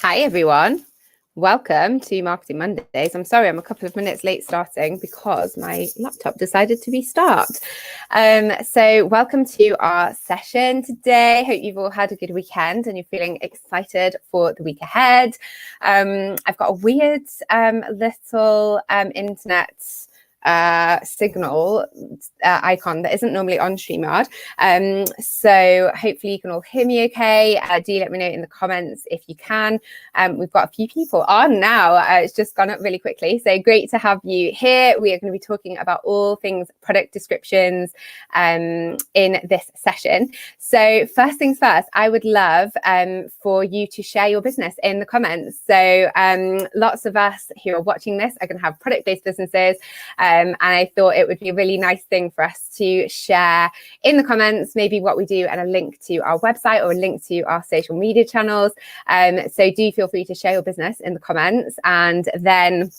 Hi everyone, welcome to Marketing Mondays. I'm sorry I'm a couple of minutes late starting because my laptop decided to restart. So welcome to our session today. Hope you've all had a good weekend and you're feeling excited for the week ahead. I've got a weird little internet signal icon that isn't normally on StreamYard. So hopefully you can all hear me okay. Do let me know in the comments if you can. We've got a few people on now. It's just gone up really quickly. So great to have you here. We are going to be talking about all things product descriptions in this session. So first things first, I would love for you to share your business in the comments. So lots of us who are watching this are going to have product-based businesses. And I thought it would be a really nice thing for us to share in the comments, maybe what we do and a link to our website or a link to our social media channels. So do feel free to share your business in the comments, and then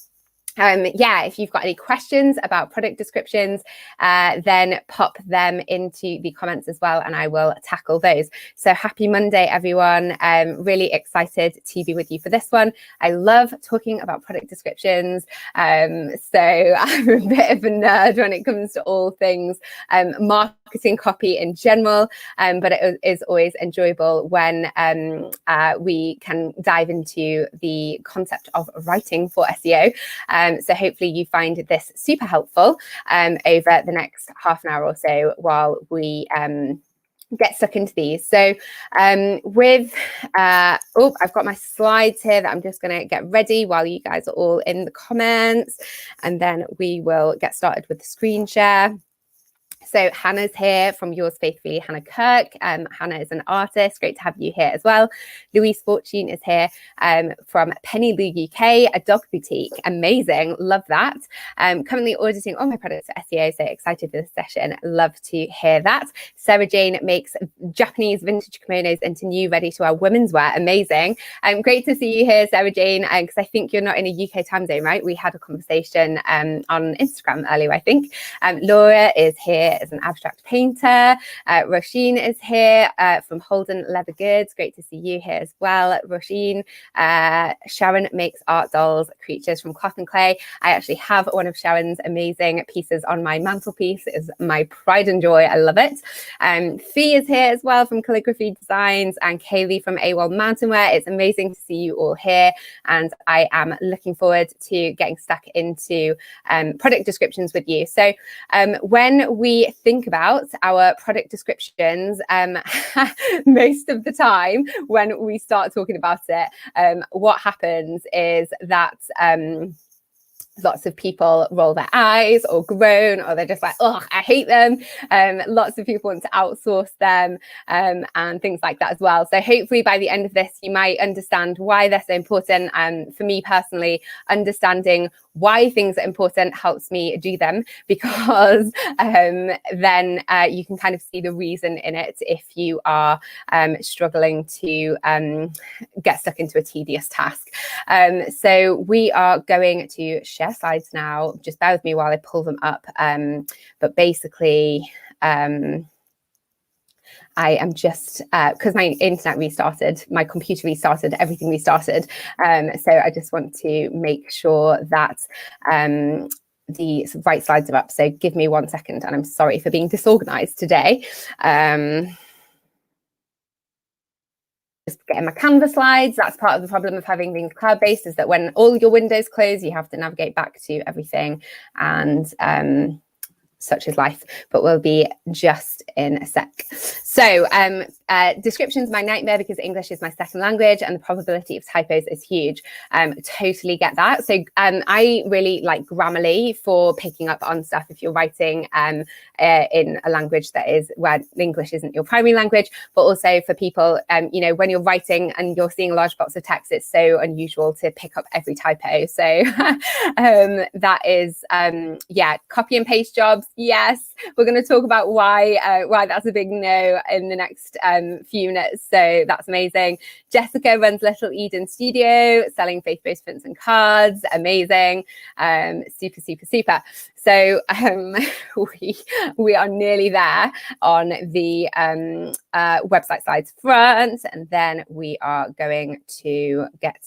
if you've got any questions about product descriptions, then pop them into the comments as well, and I will tackle those. So happy Monday, everyone. Really excited to be with you for this one. I love talking about product descriptions. So I'm a bit of a nerd when it comes to all things marketing copy in general, but it is always enjoyable when we can dive into the concept of writing for SEO. So hopefully you find this super helpful over the next half an hour or so while we get stuck into these. So I've got my slides here that I'm just going to get ready while you guys are all in the comments, and then we will get started with the screen share. So Hannah's here from Yours Faithfully, Hannah Kirk. Hannah is an artist. Great to have you here as well. Louise Fortune is here from Penny Lou UK, a dog boutique. Amazing. Love that. Currently auditing all my products for SEO, so excited for this session. Love to hear that. Sarah Jane makes Japanese vintage kimonos into new ready-to-wear women's wear. Amazing. Great to see you here, Sarah Jane, because I think you're not in a UK time zone, right? We had a conversation on Instagram earlier, I think. Laura is here as an abstract painter. Roisin is here from Holden Leather Goods. Great to see you here as well, Roisin. Sharon makes art dolls, creatures from cloth and clay. I actually have one of Sharon's amazing pieces on my mantelpiece. It is my pride and joy. I love it. Fee is here as well from Calligraphy Designs, and Kaylee from AWOL Mountainwear. It's amazing to see you all here, and I am looking forward to getting stuck into product descriptions with you. So when we think about our product descriptions, most of the time when we start talking about it, what happens is that lots of people roll their eyes or groan, or they're just like, oh, I hate them. Lots of people want to outsource them and things like that as well. So hopefully by the end of this, you might understand why they're so important. For me personally, understanding why things are important helps me do them, because then you can kind of see the reason in it if you are struggling to get stuck into a tedious task. So we are going to share slides now. Just bear with me while I pull them up. But basically, I am just, because my internet restarted, my computer restarted, everything restarted. So I just want to make sure that the right slides are up. So give me 1 second, and I'm sorry for being disorganized today. Just getting my Canva slides. That's part of the problem of having things cloud-based, is that when all your windows close, you have to navigate back to everything, and such is life, but we'll be just in a sec. So description's my nightmare because English is my second language and the probability of typos is huge. Totally get that. So I really like Grammarly for picking up on stuff if you're writing in a language that is where English isn't your primary language, but also for people, you know, when you're writing and you're seeing large blocks of text, it's so unusual to pick up every typo. So that is, yeah, copy and paste jobs. Yes. we're going to talk about why that's a big no in the next few minutes. So that's amazing. Jessica runs Little Eden Studio, selling faith-based prints and cards. Amazing. Super, super, super. So we are nearly there on the website sides front, and then we are going to get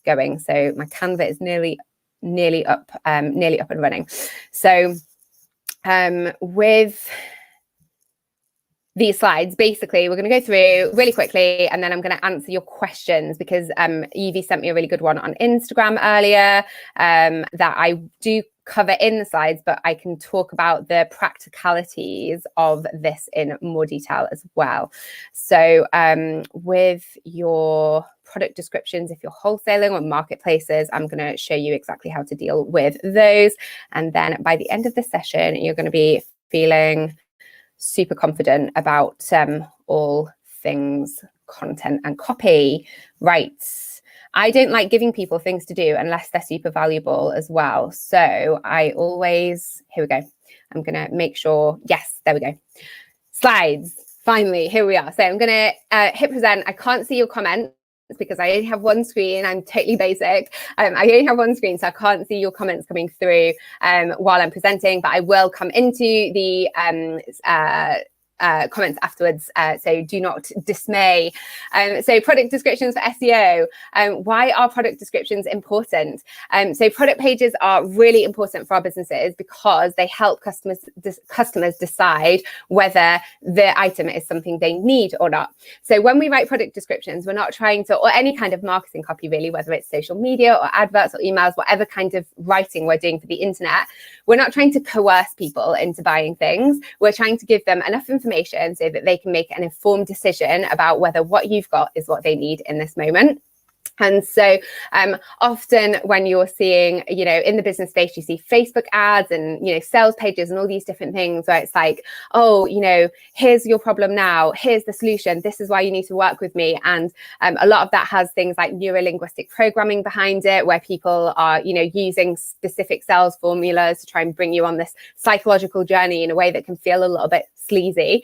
going. So my Canva is nearly up and running. So with these slides, basically, we're going to go through really quickly, and then I'm going to answer your questions, because Evie sent me a really good one on Instagram earlier that I do cover in the slides, but I can talk about the practicalities of this in more detail as well. So with your product descriptions, if you're wholesaling or marketplaces, I'm going to show you exactly how to deal with those. And then by the end of the session, you're going to be feeling super confident about all things content and copy. Right. I don't like giving people things to do unless they're super valuable as well. So I always, here we go. I'm going to make sure, yes, there we go. Slides, finally, here we are. So I'm going to hit present. I can't see your comments because I only have one screen. I'm totally basic. I only have one screen, so I can't see your comments coming through while I'm presenting, but I will come into the comments afterwards, so do not dismay. So product descriptions for SEO. Why are product descriptions important? So product pages are really important for our businesses because they help customers decide whether the item is something they need or not. So when we write product descriptions, we're not trying to, or any kind of marketing copy really, whether it's social media or adverts or emails, whatever kind of writing we're doing for the internet, we're not trying to coerce people into buying things. We're trying to give them enough information so that they can make an informed decision about whether what you've got is what they need in this moment. And so often when you're seeing, you know, in the business space, you see Facebook ads and, you know, sales pages and all these different things where it's like, oh, you know, here's your problem now. Here's the solution. This is why you need to work with me. And a lot of that has things like neuro-linguistic programming behind it, where people are, you know, using specific sales formulas to try and bring you on this psychological journey in a way that can feel a little bit sleazy.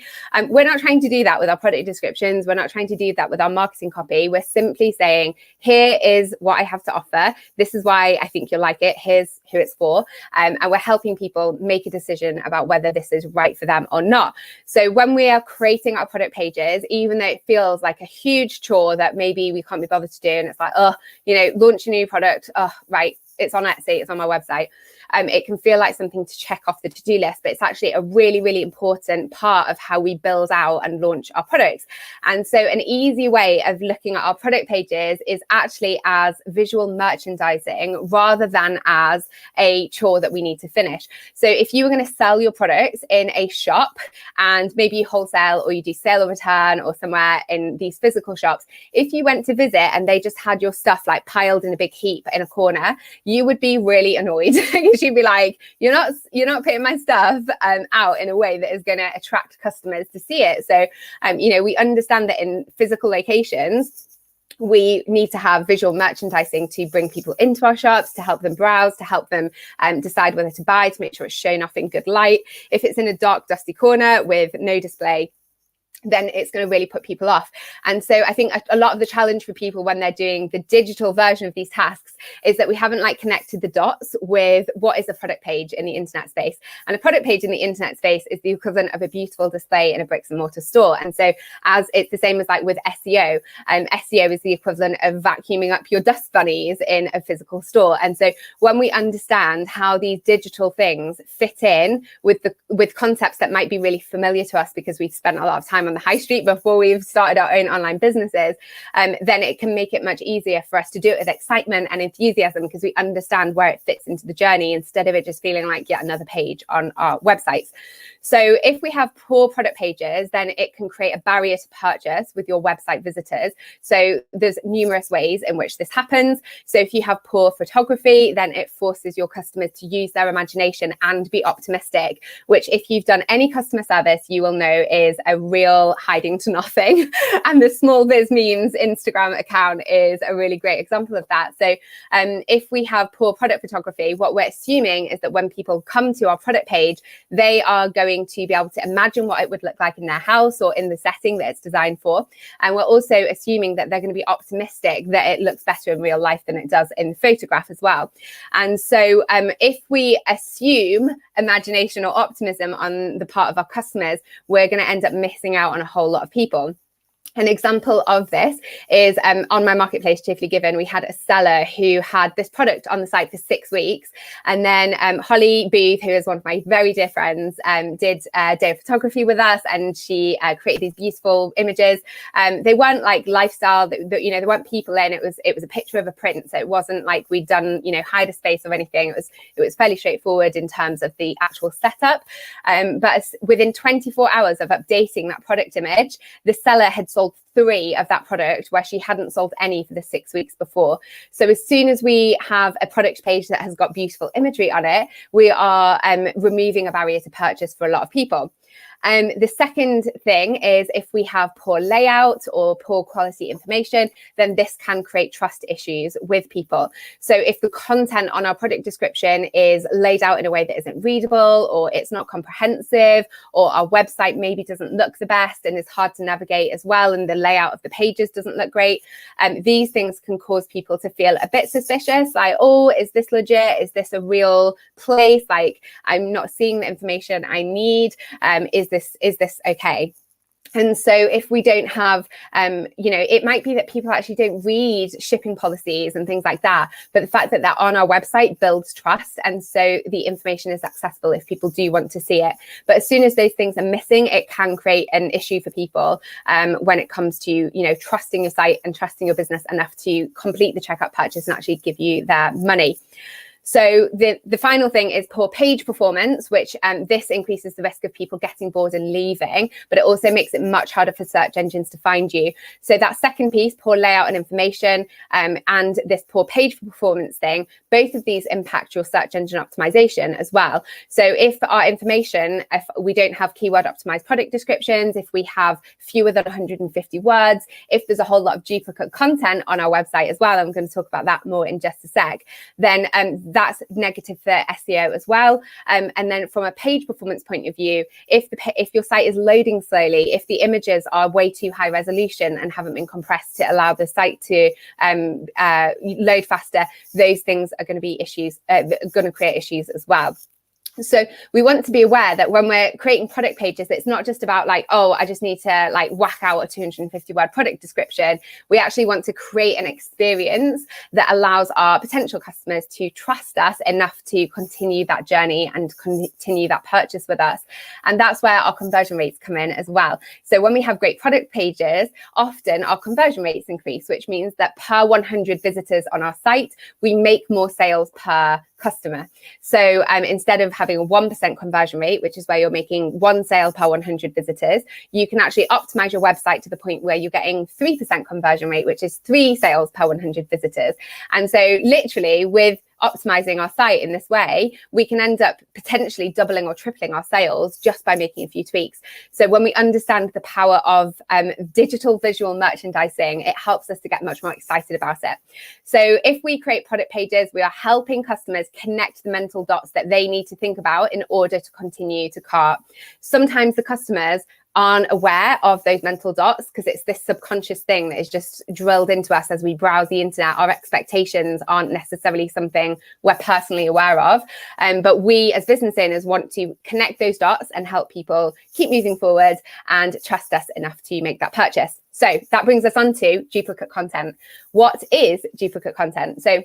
We're not trying to do that with our product descriptions. We're not trying to do that with our marketing copy. We're simply saying, here is what I have to offer. This is why I think you'll like it. Here's who it's for. And we're helping people make a decision about whether this is right for them or not. So when we are creating our product pages, even though it feels like a huge chore that maybe we can't be bothered to do, and it's like, oh, you know, launch a new product. Oh, right. It's on Etsy, it's on my website. It can feel like something to check off the to-do list, but it's actually a really, really important part of how we build out and launch our products. And so an easy way of looking at our product pages is actually as visual merchandising rather than as a chore that we need to finish. So if you were going to sell your products in a shop, and maybe you wholesale or you do sale or return or somewhere in these physical shops, if you went to visit and they just had your stuff like piled in a big heap in a corner, you would be really annoyed. You'd be like, you're not putting my stuff out in a way that is going to attract customers to see it. So, you know, we understand that in physical locations, we need to have visual merchandising to bring people into our shops, to help them browse, to help them decide whether to buy, to make sure it's shown off in good light. If it's in a dark, dusty corner with no display, then it's going to really put people off. And so I think a lot of the challenge for people when they're doing the digital version of these tasks is that we haven't like connected the dots with what is a product page in the internet space. And a product page in the internet space is the equivalent of a beautiful display in a bricks and mortar store. And so as it's the same as like with SEO, SEO is the equivalent of vacuuming up your dust bunnies in a physical store. And so when we understand how these digital things fit in with concepts that might be really familiar to us because we've spent a lot of time on the high street before we've started our own online businesses, then it can make it much easier for us to do it with excitement and enthusiasm because we understand where it fits into the journey instead of it just feeling like yet another page on our websites. So if we have poor product pages, then it can create a barrier to purchase with your website visitors. So there's numerous ways in which this happens. So if you have poor photography, then it forces your customers to use their imagination and be optimistic, which if you've done any customer service, you will know is a real still hiding to nothing. And the Small Biz Memes Instagram account is a really great example of that. So if we have poor product photography, what we're assuming is that when people come to our product page, they are going to be able to imagine what it would look like in their house or in the setting that it's designed for. And we're also assuming that they're going to be optimistic that it looks better in real life than it does in the photograph as well. And so if we assume imagination or optimism on the part of our customers, we're going to end up missing out on a whole lot of people. An example of this is on my marketplace, Cheerfully Given, we had a seller who had this product on the site for 6 weeks. And then Holly Booth, who is one of my very dear friends, did a day of photography with us, and she created these beautiful images. They weren't like lifestyle, you know, there weren't people in. It was a picture of a print. So it wasn't like we'd done, you know, hide a space or anything. It was fairly straightforward in terms of the actual setup. But within 24 hours of updating that product image, the seller had sold 3 of that product where she hadn't sold any for the 6 weeks before. So as soon as we have a product page that has got beautiful imagery on it, we are removing a barrier to purchase for a lot of people. The second thing is if we have poor layout or poor quality information, then this can create trust issues with people. So if the content on our product description is laid out in a way that isn't readable, or it's not comprehensive, or our website maybe doesn't look the best and is hard to navigate as well, and the layout of the pages doesn't look great, these things can cause people to feel a bit suspicious, like, oh, is this legit? Is this a real place? Like, I'm not seeing the information I need. Is this okay? And so if we don't have, you know, it might be that people actually don't read shipping policies and things like that. But the fact that they're on our website builds trust. And so the information is accessible if people do want to see it. But as soon as those things are missing, it can create an issue for people when it comes to, you know, trusting your site and trusting your business enough to complete the checkout purchase and actually give you their money. So the final thing is poor page performance, which this increases the risk of people getting bored and leaving, but it also makes it much harder for search engines to find you. So that second piece, poor layout and information, and this poor page performance thing, both of these impact your search engine optimization as well. So if our information, if we don't have keyword optimized product descriptions, if we have fewer than 150 words, if there's a whole lot of duplicate content on our website as well, I'm going to talk about that more in just a sec, then that's negative for SEO as well. And then from a page performance point of view, if your site is loading slowly, if the images are way too high resolution and haven't been compressed to allow the site to load faster, those things are going to be issues, going to create issues as well. So we want to be aware that when we're creating product pages, it's not just about like, oh, I just need to like whack out a 250 word product description. We actually want to create an experience that allows our potential customers to trust us enough to continue that journey and continue that purchase with us. And that's where our conversion rates come in as well. So when we have great product pages, often our conversion rates increase, which means that per 100 visitors on our site, we make more sales per customer. So instead of having a 1% conversion rate, which is where you're making 1 sale per 100 visitors, you can actually optimize your website to the point where you're getting 3% conversion rate, which is 3 sales per 100 visitors. And so literally with optimizing our site in this way, we can end up potentially doubling or tripling our sales just by making a few tweaks. So when we understand the power of digital visual merchandising, it helps us to get much more excited about it. So if we create product pages, we are helping customers connect the mental dots that they need to think about in order to continue to cart. Sometimes the customers aren't aware of those mental dots because it's this subconscious thing that is just drilled into us as we browse the internet. Our expectations aren't necessarily something we're personally aware of. But we as business owners want to connect those dots and help people keep moving forward and trust us enough to make that purchase. So that brings us on to duplicate content. What is duplicate content? So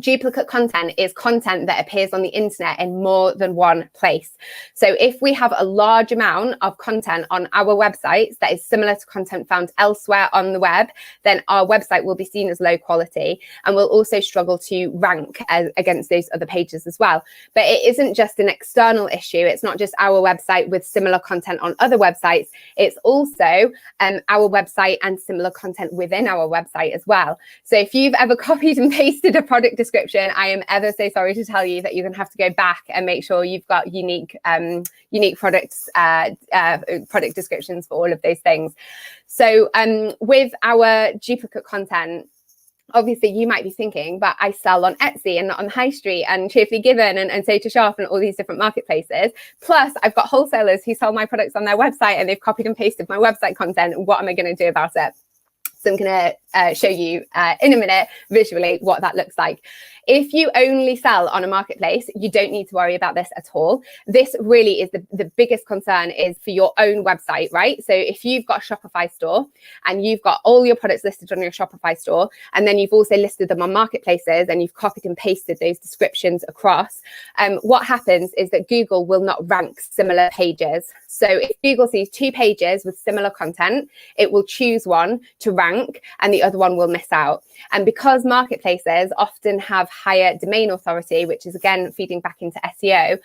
duplicate content is content that appears on the internet in more than one place. So if we have a large amount of content on our websites that is similar to content found elsewhere on the web, then our website will be seen as low quality and will also struggle to rank against those other pages as well. But it isn't just an external issue. It's not just our website with similar content on other websites. It's also our website and similar content within our website as well. So if you've ever copied and pasted a product description description, I am ever so sorry to tell you that you're going to have to go back and make sure you've got unique products, product descriptions for all of those things. So with our duplicate content, obviously you might be thinking, but I sell on Etsy and not on High Street and Cheerfully Given and So to Shop and all these different marketplaces. Plus I've got wholesalers who sell my products on their website and they've copied and pasted my website content. What am I going to do about it? So I'm going to show you in a minute visually what that looks like. If you only sell on a marketplace, you don't need to worry about this at all. This really is the biggest concern is for your own website, right? So if you've got a Shopify store and you've got all your products listed on your Shopify store, and then you've also listed them on marketplaces and you've copied and pasted those descriptions across, what happens is that Google will not rank similar pages. So if Google sees 2 pages with similar content, it will choose one to rank and the other one will miss out. And because marketplaces often have higher domain authority, which is again feeding back into SEO,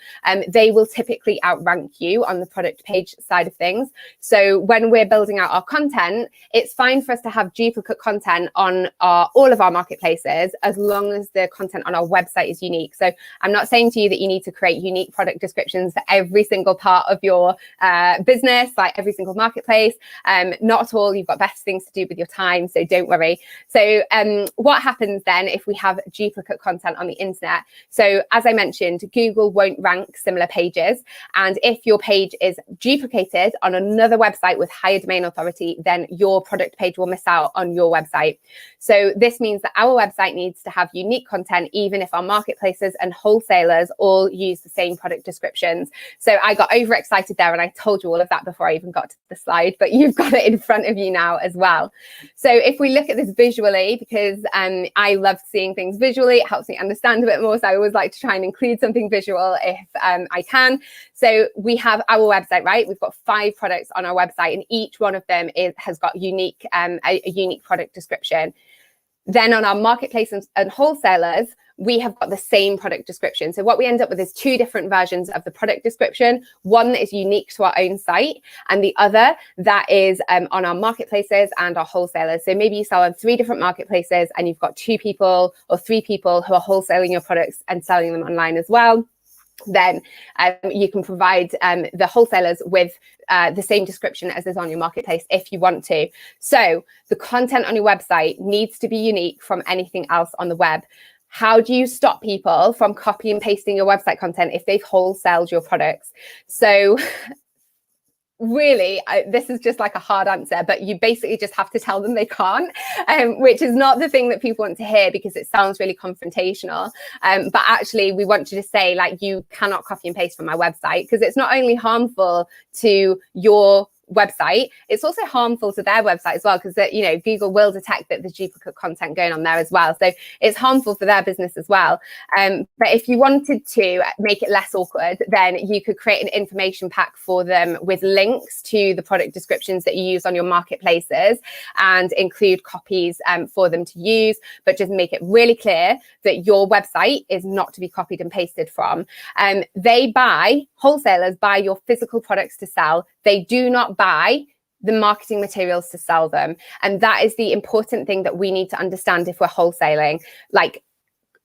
they will typically outrank you on the product page side of things. So when we're building out our content, it's fine for us to have duplicate content on all of our marketplaces as long as the content on our website is unique. So I'm not saying to you that you need to create unique product descriptions for every single part of your business, like every single marketplace. Not at all. You've got better things to do with your time, so don't worry. So what happens then if we have duplicate content on the internet? So as I mentioned, Google won't rank similar pages. And if your page is duplicated on another website with higher domain authority, then your product page will miss out on your website. So this means that our website needs to have unique content, even if our marketplaces and wholesalers all use the same product descriptions. So I got overexcited there and I told you all of that before I even got to the slide, but you've got it in front of you now as well. So if we look at this visually, because I love seeing things visually, it helps me understand a bit more. So I always like to try and include something visual if I can. So we have our website, right? We've got 5 products on our website and each one of them has got unique, a unique product description. Then on our marketplace and wholesalers, we have got the same product description. So what we end up with is 2 different versions of the product description. One that is unique to our own site and the other that is on our marketplaces and our wholesalers. So maybe you sell on 3 different marketplaces and you've got 2 people or 3 people who are wholesaling your products and selling them online as well. Then you can provide the wholesalers with the same description as is on your marketplace if you want to. So the content on your website needs to be unique from anything else on the web. How do you stop people from copy and pasting your website content if they've wholesaled your products? So really, this is just like a hard answer, but you basically just have to tell them they can't, which is not the thing that people want to hear because it sounds really confrontational. But actually, we want you to say, like, you cannot copy and paste from my website, because it's not only harmful to your website, it's also harmful to their website as well, because Google will detect that there's duplicate content going on there as well, so it's harmful for their business as well. But if you wanted to make it less awkward, then you could create an information pack for them with links to the product descriptions that you use on your marketplaces and include copies for them to use, but just make it really clear that your website is not to be copied and pasted from. Wholesalers buy your physical products to sell. They do not buy the marketing materials to sell them. And that is the important thing that we need to understand if we're wholesaling. Like,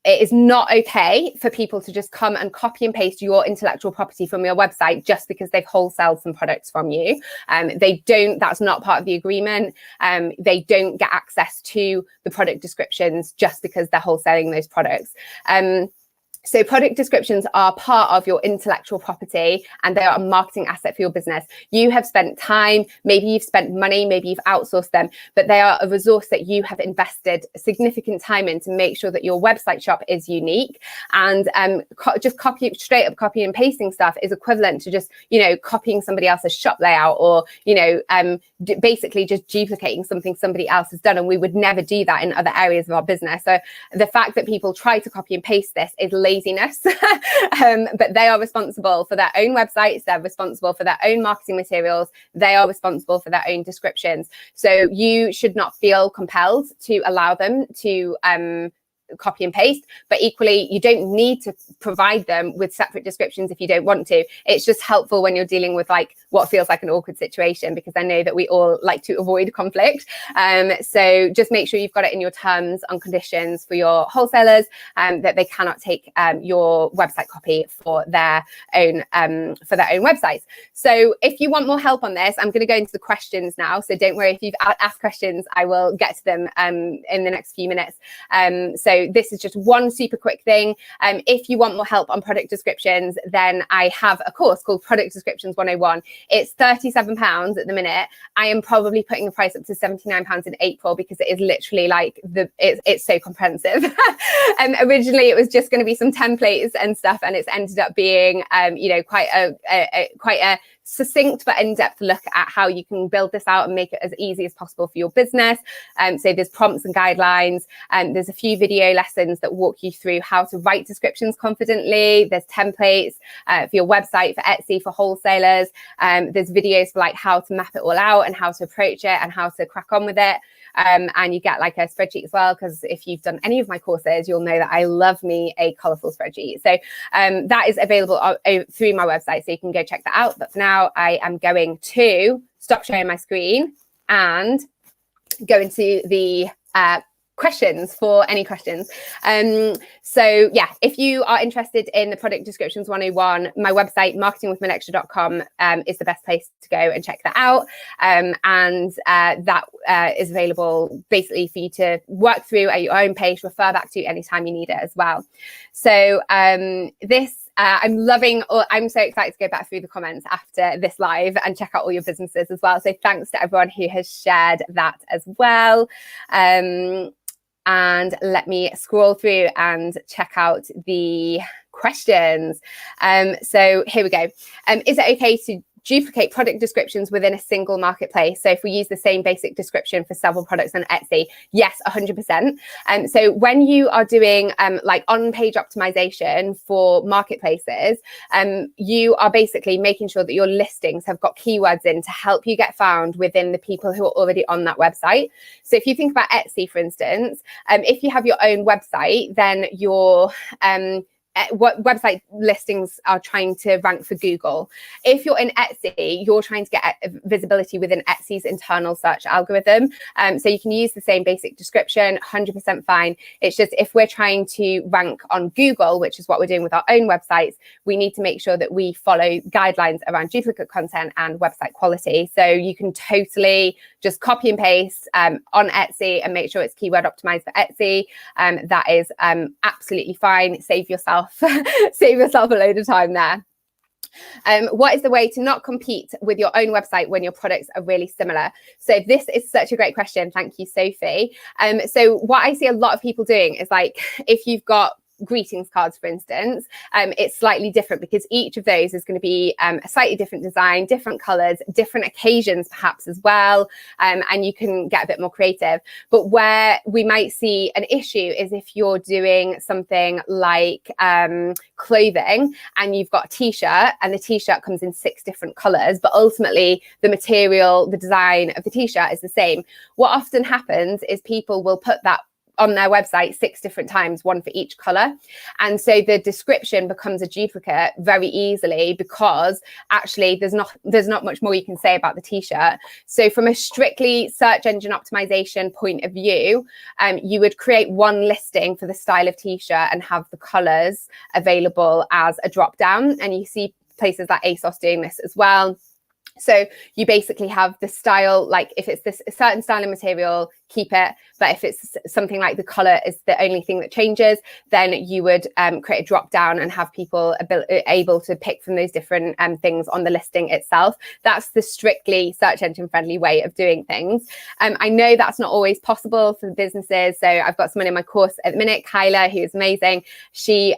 it is not okay for people to just come and copy and paste your intellectual property from your website just because they've wholesaled some products from you. That's not part of the agreement. They don't get access to the product descriptions just because they're wholesaling those products. So product descriptions are part of your intellectual property and they are a marketing asset for your business. You have spent time, maybe you've spent money, maybe you've outsourced them, but they are a resource that you have invested significant time in to make sure that your website shop is unique. And just straight up copy and pasting stuff is equivalent to just, copying somebody else's shop layout or, basically just duplicating something somebody else has done. And we would never do that in other areas of our business. So the fact that people try to copy and paste this is laziness, but they are responsible for their own websites. They're responsible for their own marketing materials. They are responsible for their own descriptions. So you should not feel compelled to allow them to copy and paste, but equally you don't need to provide them with separate descriptions if you don't want to. It's just helpful when you're dealing with like what feels like an awkward situation, because I know that we all like to avoid conflict. So just make sure you've got it in your terms and conditions for your wholesalers, that they cannot take your website copy for their own websites. So if you want more help on this, I'm going to go into the questions now. So don't worry if you've asked questions, I will get to them in the next few minutes. So this is just one super quick thing. If you want more help on product descriptions, then I have a course called Product Descriptions 101. It's £37 at the minute. I am probably putting the price up to £79 in April, because it is literally like it's so comprehensive. Originally it was just going to be some templates and stuff, and it's ended up being quite a succinct but in-depth look at how you can build this out and make it as easy as possible for your business. So there's prompts and guidelines, and there's a few video lessons that walk you through how to write descriptions confidently. There's templates for your website, for Etsy, for wholesalers. There's videos for like how to map it all out and how to approach it and how to crack on with it. And you get like a spreadsheet as well, because if you've done any of my courses, you'll know that I love me a colorful spreadsheet. So that is available through my website, so you can go check that out. But for now, I am going to stop sharing my screen and go into the questions for any questions. So yeah, if you are interested in the Product Descriptions 101, my website, marketingwithmanextra.com, is the best place to go and check that out. And that is available basically for you to work through at your own pace, refer back to anytime you need it as well. So I'm loving, I'm so excited to go back through the comments after this live and check out all your businesses as well. So thanks to everyone who has shared that as well. And let me scroll through and check out the questions. So here we go. Is it okay to duplicate product descriptions within a single marketplace? So if we use the same basic description for several products on Etsy, yes, 100%. So when you are doing like on-page optimization for marketplaces, you are basically making sure that your listings have got keywords in to help you get found within the people who are already on that website. So if you think about Etsy, for instance, if you have your own website, then your what website listings are trying to rank for Google. If you're in Etsy, you're trying to get visibility within Etsy's internal search algorithm. So you can use the same basic description, 100% fine. It's just if we're trying to rank on Google, which is what we're doing with our own websites, we need to make sure that we follow guidelines around duplicate content and website quality. So you can totally just copy and paste on Etsy and make sure it's keyword optimized for Etsy. That is absolutely fine. Save yourself a load of time there. What is the way to not compete with your own website when your products are really similar? So this is such a great question. Thank you, Sophie. So what I see a lot of people doing is like, if you've got greetings cards, for instance, it's slightly different because each of those is going to be a slightly different design, different colors, different occasions perhaps as well, and you can get a bit more creative. But where we might see an issue is if you're doing something like clothing and you've got a t-shirt and the t-shirt comes in 6 different colors, but ultimately the material, the design of the t-shirt is the same. What often happens is people will put that on their website 6 different times, one for each color. And so the description becomes a duplicate very easily, because actually there's not much more you can say about the t-shirt. So from a strictly search engine optimization point of view, you would create one listing for the style of t-shirt and have the colors available as a drop down. And you see places like ASOS doing this as well. So you basically have the style, like if it's this a certain style of material, keep it. But if it's something like the color is the only thing that changes, then you would create a drop down and have people able to pick from those different things on the listing itself. That's the strictly search engine friendly way of doing things. I know that's not always possible for businesses. So I've got someone in my course at the minute, Kyla, who is amazing. She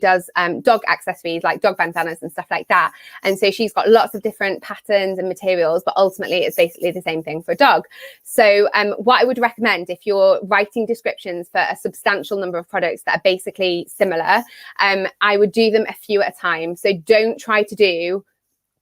does dog accessories like dog bandanas and stuff like that. And so she's got lots of different patterns and materials, but ultimately it's basically the same thing for a dog. So what I would recommend if you're writing descriptions for a substantial number of products that are basically similar, I would do them a few at a time. So don't try to do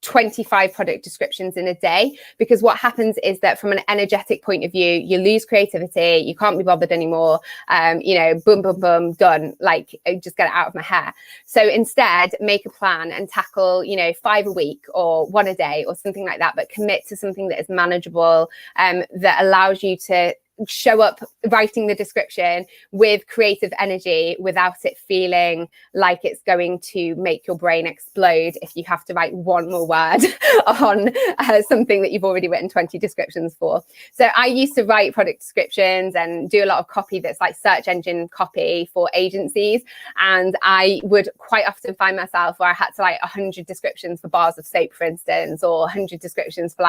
25 product descriptions in a day, because what happens is that from an energetic point of view, you lose creativity, you can't be bothered anymore, boom, boom, boom, done, like just get it out of my hair. So instead, make a plan and tackle, 5 a week or 1 a day or something like that, but commit to something that is manageable, that allows you to show up writing the description with creative energy without it feeling like it's going to make your brain explode if you have to write one more word on something that you've already written 20 descriptions for. So I used to write product descriptions and do a lot of copy that's like search engine copy for agencies, and I would quite often find myself where I had to write 100 descriptions for bars of soap, for instance, or 100 descriptions for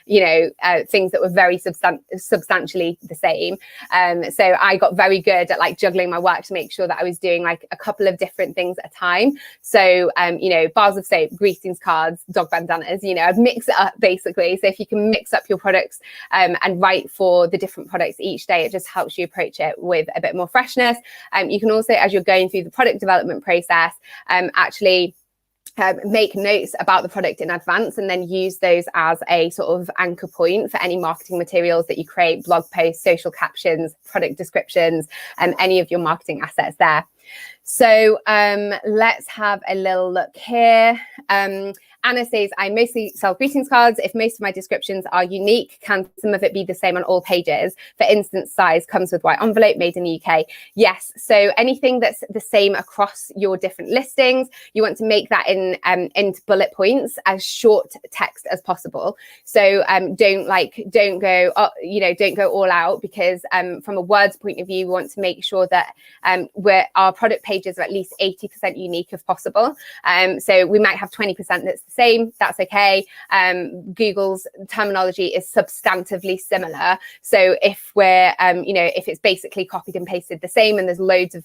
things that were very substantially the same. So I got very good at like juggling my work to make sure that I was doing like a couple of different things at a time. So, bars of soap, greetings cards, dog bandanas, I'd mix it up basically. So if you can mix up your products and write for the different products each day, it just helps you approach it with a bit more freshness. You can also, as you're going through the product development process, actually make notes about the product in advance and then use those as a sort of anchor point for any marketing materials that you create, blog posts, social captions, product descriptions, and any of your marketing assets there. So let's have a little look here. Anna says, I mostly sell greetings cards. If most of my descriptions are unique, can some of it be the same on all pages? For instance, size comes with white envelope, made in the UK. Yes. So anything that's the same across your different listings, you want to make that into bullet points as short text as possible. So don't go all out, because from a words point of view, we want to make sure that our product pages are at least 80% unique if possible. So we might have 20% that's the same. That's okay. Google's terminology is substantively similar. So if we're, if it's basically copied and pasted the same and there's loads of,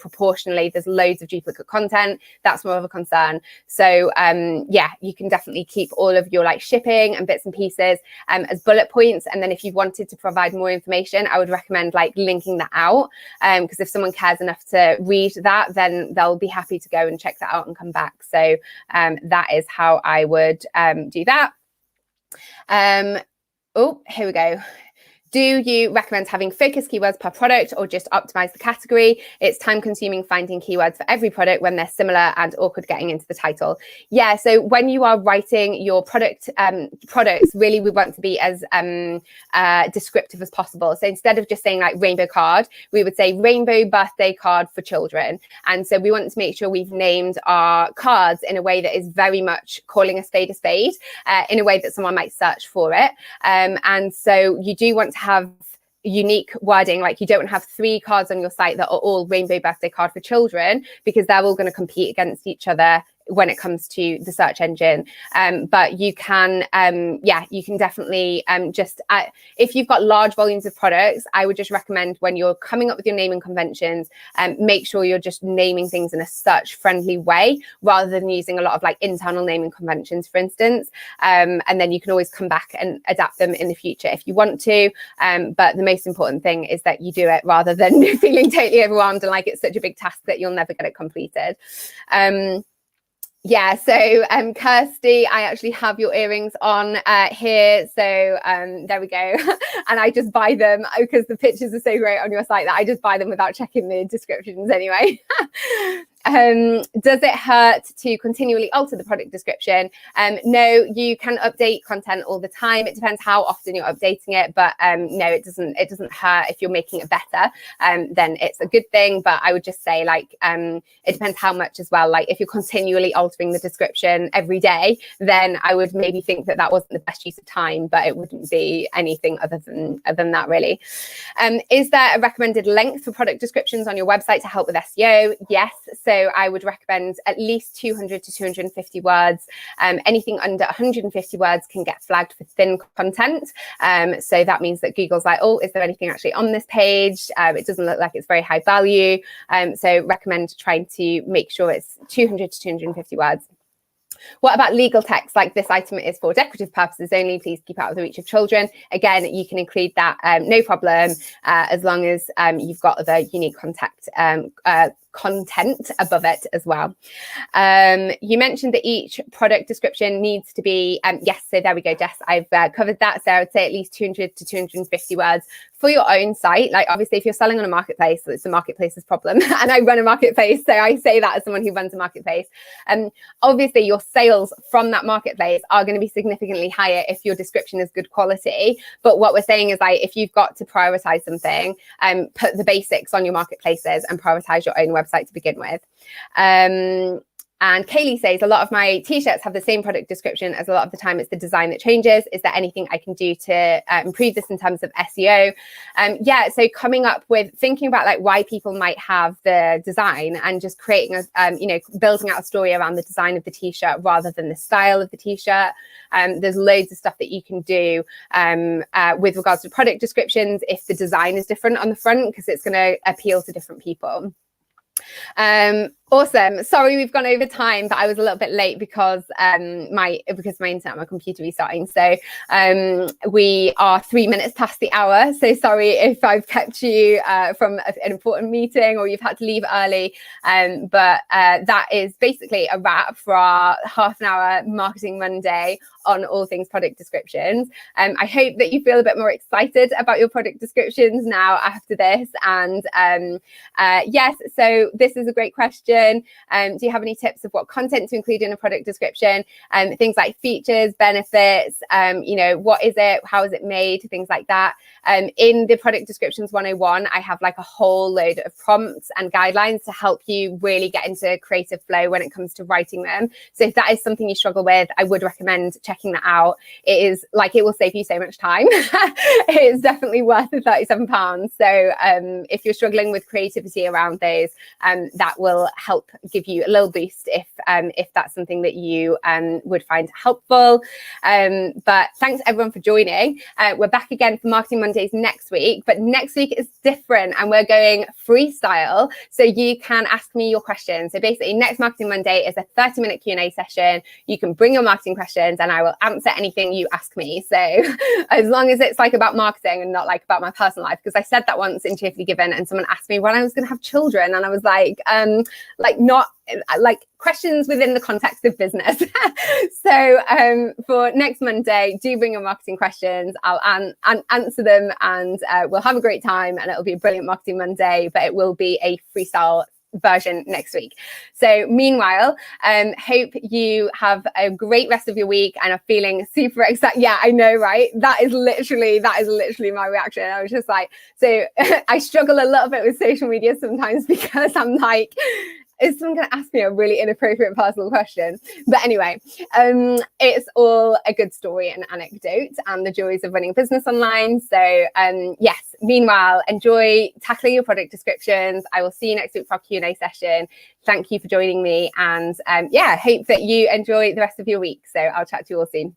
proportionally, there's loads of duplicate content, that's more of a concern. So you can definitely keep all of your like shipping and bits and pieces as bullet points. And then if you wanted to provide more information, I would recommend like linking that out, because if someone cares enough to read that, then they'll be happy to go and check that out and come back. So that is how I would do that. Here we go. Do you recommend having focused keywords per product or just optimize the category? It's time consuming finding keywords for every product when they're similar and awkward getting into the title. Yeah, so when you are writing your products, really we want to be as descriptive as possible. So instead of just saying like rainbow card, we would say rainbow birthday card for children. And so we want to make sure we've named our cards in a way that is very much calling a spade, in a way that someone might search for it. And so you do want to have unique wording, like you don't have 3 cards on your site that are all rainbow birthday card for children, because they're all going to compete against each other when it comes to the search engine. But you can, you can definitely if you've got large volumes of products, I would just recommend when you're coming up with your naming conventions, make sure you're just naming things in a search friendly way rather than using a lot of like internal naming conventions, for instance. And then you can always come back and adapt them in the future if you want to. But the most important thing is that you do it rather than feeling totally overwhelmed and like it's such a big task that you'll never get it completed. Yeah, so Kirsty, I actually have your earrings on here. So there we go. And I just buy them because the pictures are so great on your site that I just buy them without checking the descriptions anyway. Does it hurt to continually alter the product description? No, you can update content all the time. It depends how often you're updating it, but no, it doesn't hurt. If you're making it better, then it's a good thing. But I would just say like it depends how much as well. Like if you're continually altering the description every day, then I would maybe think that that wasn't the best use of time, but it wouldn't be anything other than that really. Is there a recommended length for product descriptions on your website to help with SEO? Yes. So I would recommend at least 200 to 250 words. Anything under 150 words can get flagged for thin content. So that means that Google's like, oh, is there anything actually on this page? It doesn't look like it's very high value. So recommend trying to make sure it's 200 to 250 words. What about legal text like this item is for decorative purposes only, please keep out of the reach of children? Again, you can include that, no problem, as long as you've got the unique contact content above it as well. You mentioned that each product description needs to be, yes, so there we go, Jess, I've covered that. So I would say at least 200 to 250 words for your own site. Like obviously if you're selling on a marketplace, it's the marketplace's problem. And I run a marketplace, so I say that as someone who runs a marketplace. Obviously your sales from that marketplace are going to be significantly higher if your description is good quality. But what we're saying is, like, if you've got to prioritize something, put the basics on your marketplaces and prioritize your own website to begin with. And Kaylee says, a lot of my t-shirts have the same product description, as a lot of the time it's the design that changes. Is there anything I can do to improve this in terms of SEO? Yeah, so coming up with thinking about like why people might have the design and just creating a, building out a story around the design of the t-shirt rather than the style of the t-shirt. There's loads of stuff that you can do with regards to product descriptions if the design is different on the front, because it's going to appeal to different people. Awesome. Sorry, we've gone over time, but I was a little bit late because my internet, my computer restarting. So we are 3 minutes past the hour. So sorry if I've kept you from an important meeting or you've had to leave early. But that is basically a wrap for our half an hour Marketing Monday on all things product descriptions. I hope that you feel a bit more excited about your product descriptions now after this. And yes, so this is a great question. Do you have any tips of what content to include in a product description? Things like features, benefits, what is it? How is it made? Things like that. In the Product Descriptions 101, I have like a whole load of prompts and guidelines to help you really get into creative flow when it comes to writing them. So if that is something you struggle with, I would recommend checking that out. It is like, it will save you so much time. It is definitely worth the £37. So if you're struggling with creativity around those, that will help give you a little boost if that's something that you would find helpful. But thanks everyone for joining. We're back again for Marketing Mondays next week, but next week is different and we're going freestyle, so you can ask me your questions. So basically next Marketing Monday is a 30-minute Q&A session. You can bring your marketing questions and I will answer anything you ask me. So as long as it's like about marketing and not like about my personal life, because I said that once in Cheerfully Given and someone asked me when I was going to have children and I was like not like questions within the context of business. So for next Monday, do bring your marketing questions. I'll answer them and we'll have a great time and it'll be a brilliant Marketing Monday, but it will be a freestyle version next week. So meanwhile, hope you have a great rest of your week and are feeling super excited. Yeah, I know, right? That is literally my reaction. I was just like, so I struggle a little bit with social media sometimes because I'm like, is someone going to ask me a really inappropriate personal question? But anyway, it's all a good story and anecdote and the joys of running a business online. So yes, meanwhile, enjoy tackling your product descriptions. I will see you next week for our Q&A session. Thank you for joining me. And yeah, hope that you enjoy the rest of your week. So I'll chat to you all soon.